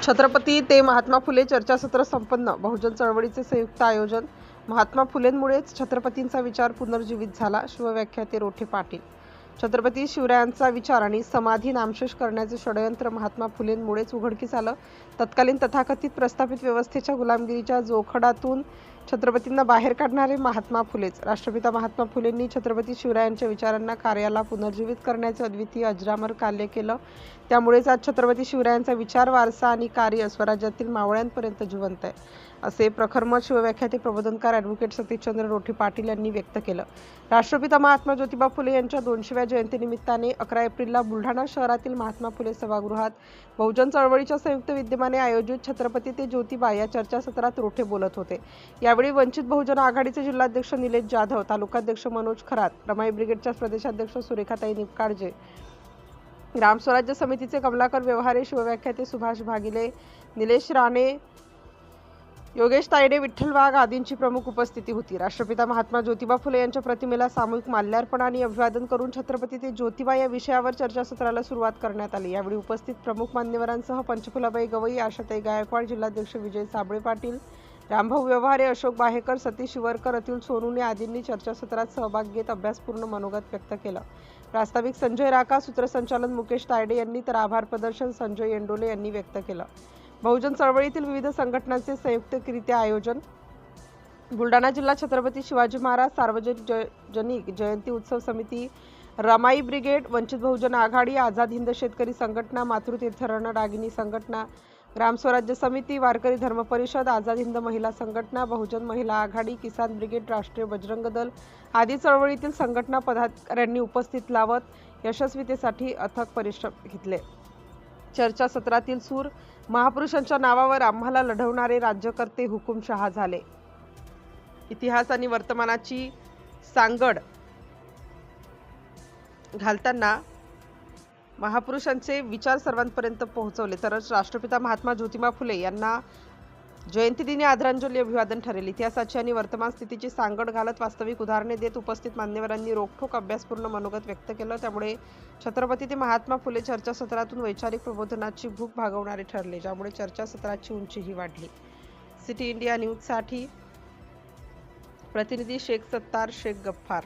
छत्रपती ते महात्मा फुले चर्चासत्र संपन्न. बहुजन चळवळीचे संयुक्त आयोजन. महात्मा फुलेंमुळेच छत्रपतींचा विचार पुनर्जीवित झाला. शिवव्याख्याते रोठे पाटील. छत्रपती शिवरायांचा विचार आणि समाधी नामशेष करण्याचे षडयंत्र महात्मा फुलेंमुळेच उघडकीस आलं. तत्कालीन तथाकथित प्रस्थापित व्यवस्थेच्या गुलामगिरीच्या जोखडातून छत्रपतींना बाहेर काढणारे महात्मा फुलेच. राष्ट्रपिता महात्मा फुलेंनी छत्रपती शिवरायांच्या विचारांना कार्याला पुनर्जीवित करण्याचे अद्वितीय अजरामर कार्य केलं. त्यामुळेच आज छत्रपती शिवरायांचा विचार, वारसा आणि कार्य स्वराज्यातील मावळ्यांपर्यंत जिवंत आहे, असे प्रखरमत शिवव्याख्याते प्रबोधनकार ॲडव्होकेट सतीशचंद्र रोठे पाटील यांनी व्यक्त केलं. राष्ट्रपिता महात्मा ज्योतिबा फुले यांच्या 200व्या जयंतीनिमित्ताने 11 एप्रिलला बुलढाणा शहरातील महात्मा फुले सभागृहात बहुजन चळवळीच्या संयुक्त विद्यमाने आयोजित छत्रपती ते ज्योतिबा या चर्चासत्रात रोठे बोलत होते. यावेळी वंचित बहुजन आघाडीचे जिल्हाध्यक्ष निलेश जाधव, तालुकाध्यक्ष मनोज खरात, रमाई ब्रिगेडच्या प्रदेशाध्यक्ष सुरेखाताई निपकाळजे, ग्राम स्वराज्य समितीचे कमलाकर व्यवहारे, शिवव्याख्याते सुभाष भागिले, निलेश राणे, योगेश तायडे, विठ्ठल वाघ आदींची प्रमुख उपस्थिती होती. राष्ट्रपिता महात्मा ज्योतिबा फुले यांच्या प्रतिमेला सामूहिक माल्यार्पण आणि अभिवादन करून छत्रपती ते ज्योतिबा या विषयावर चर्चासत्राला सुरुवात करण्यात आली. यावेळी उपस्थित प्रमुख मान्यवरांसह पंचफुलाबाई गवई, आशाताई गायकवाड, जिल्हाध्यक्ष विजय साबळे पाटील, रामभाऊ व्यवहारे, अशोक बाहेकर, सतीश शिवरकर, अतुल सोनुने आदींनी चर्चासत्रात सहभाग घेत अभ्यासपूर्ण मनोगत व्यक्त केलं. प्रास्ताविक संजय राका, सूत्रसंचालन मुकेश तायडे यांनी तर आभार प्रदर्शन संजय येंडोले यांनी व्यक्त केलं. बहुजन चळवळीतील विविध संघटनांचे संयुक्तरित्या आयोजन. बुलढाणा जिल्हा छत्रपती शिवाजी महाराज सार्वजनिक जयंती उत्सव समिती, रमाई ब्रिगेड, वंचित बहुजन आघाडी, आझाद हिंद शेतकरी संघटना, मातृतीर्थ रणरागिणी संघटना, ग्राम स्वराज्य समिती, वारकरी धर्म परिषद, आझाद हिंद महिला संघटना, बहुजन महिला आघाडी, किसान ब्रिगेड, राष्ट्रीय बजरंग दल आदी चळवळीतील संघटना पदाधिकाऱ्यांनी उपस्थित लावत यशस्वीतेसाठी अथक परिश्रम घेतले. चर्चासत्रातील सूर, महापुरुषांच्या नावावर आम्हाला लढवणारे राज्यकर्ते हुकुमशहा झाले. इतिहास आणि वर्तमानाची सांगड घालताना महापुरुषांचे विचार सर्वांपर्यंत पोहोचवले तरच राष्ट्रपिता महात्मा ज्योतिबा फुले यांना जयंतीदिनी आदरांजली अभिवादन ठरेल. इतिहासाची आणि वर्तमान स्थितीची सांगड घालत वास्तविक उदाहरणे देत उपस्थित मान्यवरांनी रोखठोक अभ्यासपूर्ण मनोगत व्यक्त केलं. त्यामुळे छत्रपती ते महात्मा फुले चर्चासत्रातून वैचारिक प्रबोधनाची भूक भागवणारे ठरले, ज्यामुळे चर्चासत्राची उंचीही वाढली. सिटी इंडिया न्यूजसाठी प्रतिनिधी शेख सत्तार शेख गफ्फार.